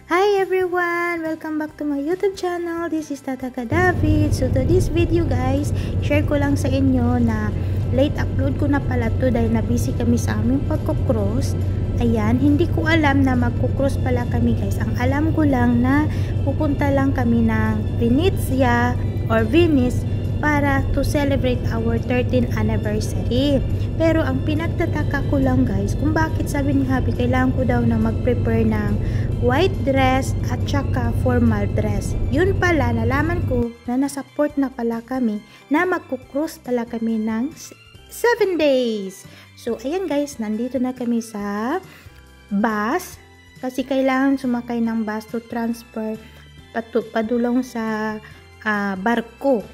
Hi everyone! Welcome back to my YouTube channel. This is Tata David. So to this video guys, share ko lang sa inyo na late upload ko na pala to dahil na busy kami sa aming pagkukross. Ayan, hindi ko alam na magkukross pala kami guys. Ang alam ko lang na pupunta lang kami ng Venezia or Venice para to celebrate our 13th anniversary. Pero ang pinagtataka ko lang guys, kung bakit sabi ni Happy kailangan ko daw na mag-prepare ng white dress at saka formal dress. Yun pala, nalaman ko na nasupport na pala kami na magkukross pala kami ng 7 days. So, ayan guys, nandito na kami sa bus kasi kailangan sumakay ng bus to transfer padulong sa barko.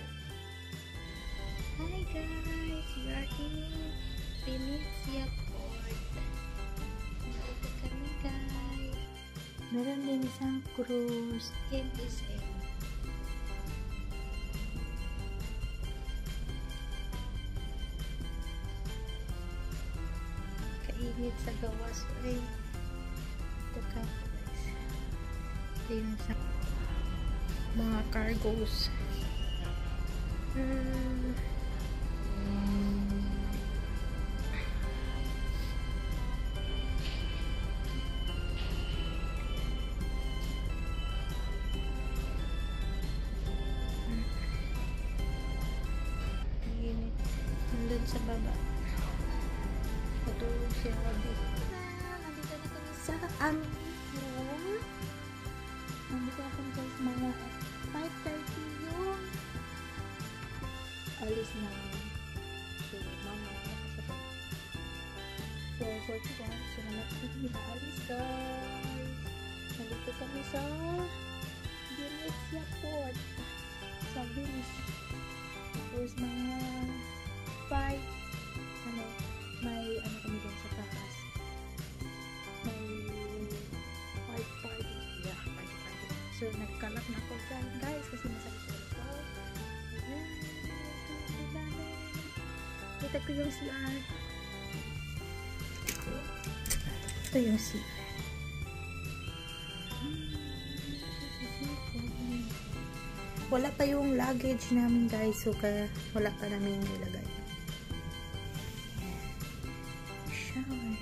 Hi guys, we are in Venezia Port. Nandito kami guys. Meron din isang cruise. MSN. Kainit sa gawas. Ay, ito ka guys. Ito yung sa mga cargos. Nandun sa baba. Patulog siya Happy. Nandito na kami sa aming room. Nandito na kami guys mga 5:30 yung alis na. So, mama sa 4:41. So, natin na alis guys. Nandito kami sa Venezia Port. Sa Venice. Tapos mga 5 may kami dyan sa taas. May party. Yeah, party. So, nagkalat na ako dyan guys kasi masakit ko. Kita ko yung CR. Ito yung CR. Wala pa yung luggage namin guys. So, wala pa namin nilagay. Shower.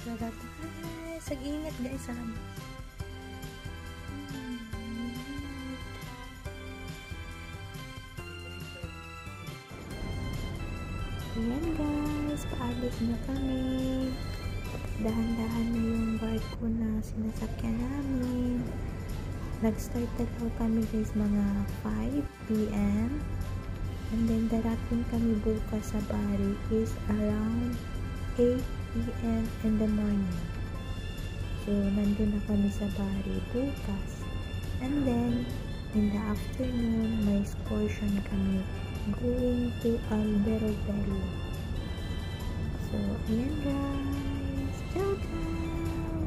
So, guys, sag-init guys sa labas. Ayan guys, paalis na kami. Dahan-dahan na yung barko na sinasakyan namin. Nag-start na daw kami guys mga 5 PM. And then darating kami bukas sa Bari is around 8 PM in the morning. So, nandun na kami sa Bari bukas. And then, in the afternoon, may excursion kami going to Albero Bello. So, ayan guys. Ciao, ciao!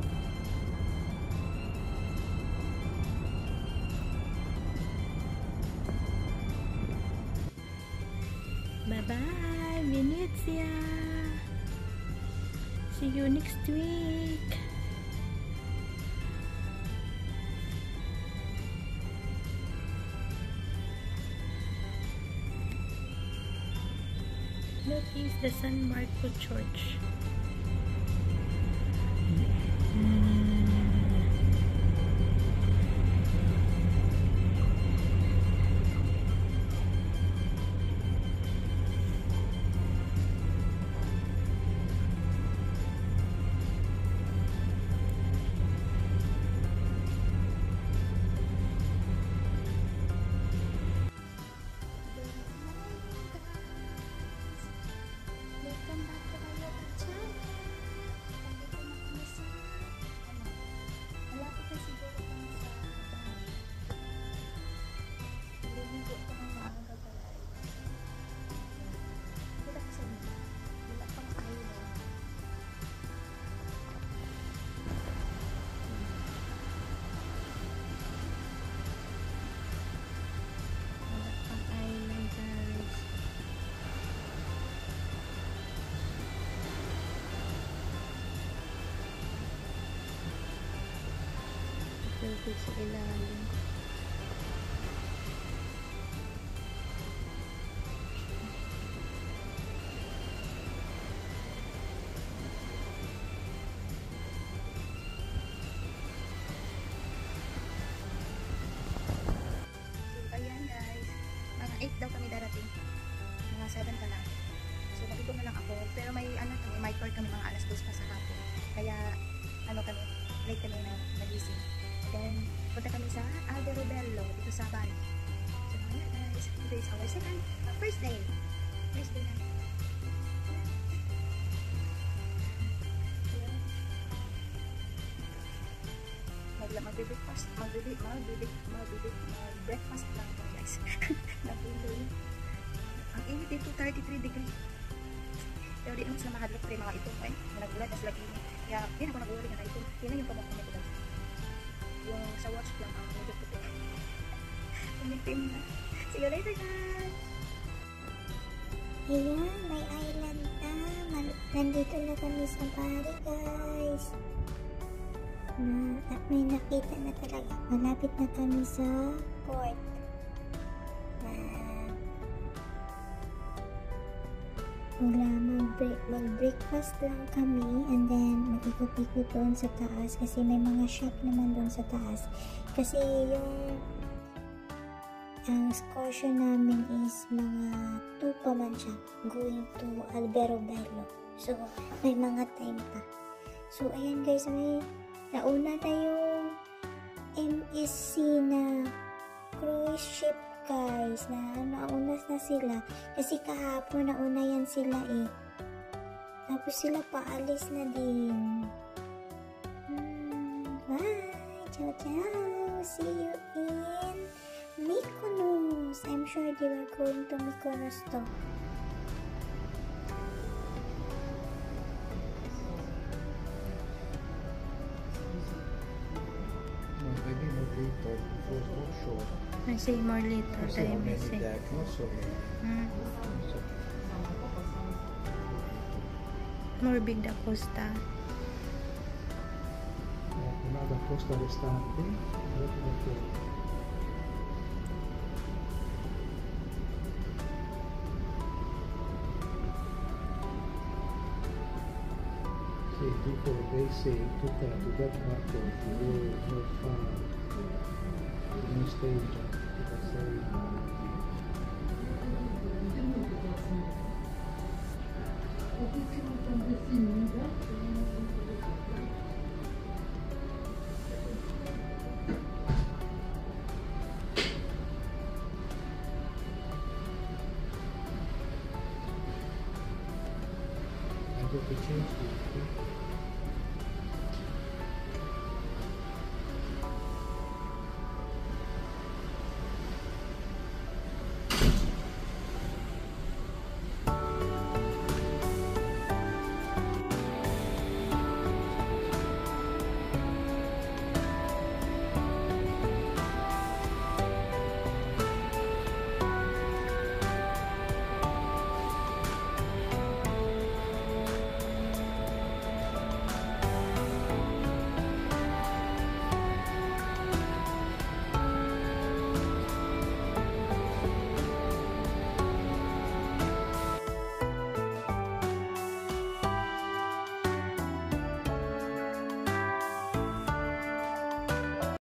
Bye-bye, Venezia! See you next week! That is the San Marco Church. Welcome back to my YouTube channel. tubig sa ilalim. Ayan guys, mga 8 daw kami darating, mga 7 pa lang. So nabito na lang ako, pero may tour kami mga alas 2 pa sa hapon, kaya kami, late kami na nagising. Then punta kami sa Alberobello dito sa Bari. So ayan guys, today is our first day na. Mag-breakfast lang po guys. Nabuloy. Ang init dito, 33 degree. Pero di naman sila mahadlok pre mga ito. Ay, nagulat na sila gini. Kaya, yun ako nagulat na ito. Yun na yung pamukha nito guys. Yung sa watch lang ang medyo puti. Umitim na. See you later guys! Ayan, may island na. Nandito na kami sa Bari guys. At may nakita na talaga. Malapit na kami sa port. Mag-breakfast lang kami and then mag-ikot-ikot doon sa taas kasi may mga shop naman doon sa taas. Kasi ang excursion namin is mga 2 pa man siya going to Alberobello. So, may mga time pa. So, ayan guys, may nauna na yung MSC na cruise ship guys, na nauna na sila kasi kahapon nauna yan sila eh, tapos sila paalis na din. Bye, ciao ciao, see you in Mykonos. I'm sure they were going to Mykonos to. Maybe not later, because offshore. I say more later tayo message. More big the costa. Another costa restaurante. Before they say to that market, you will not find no stage to say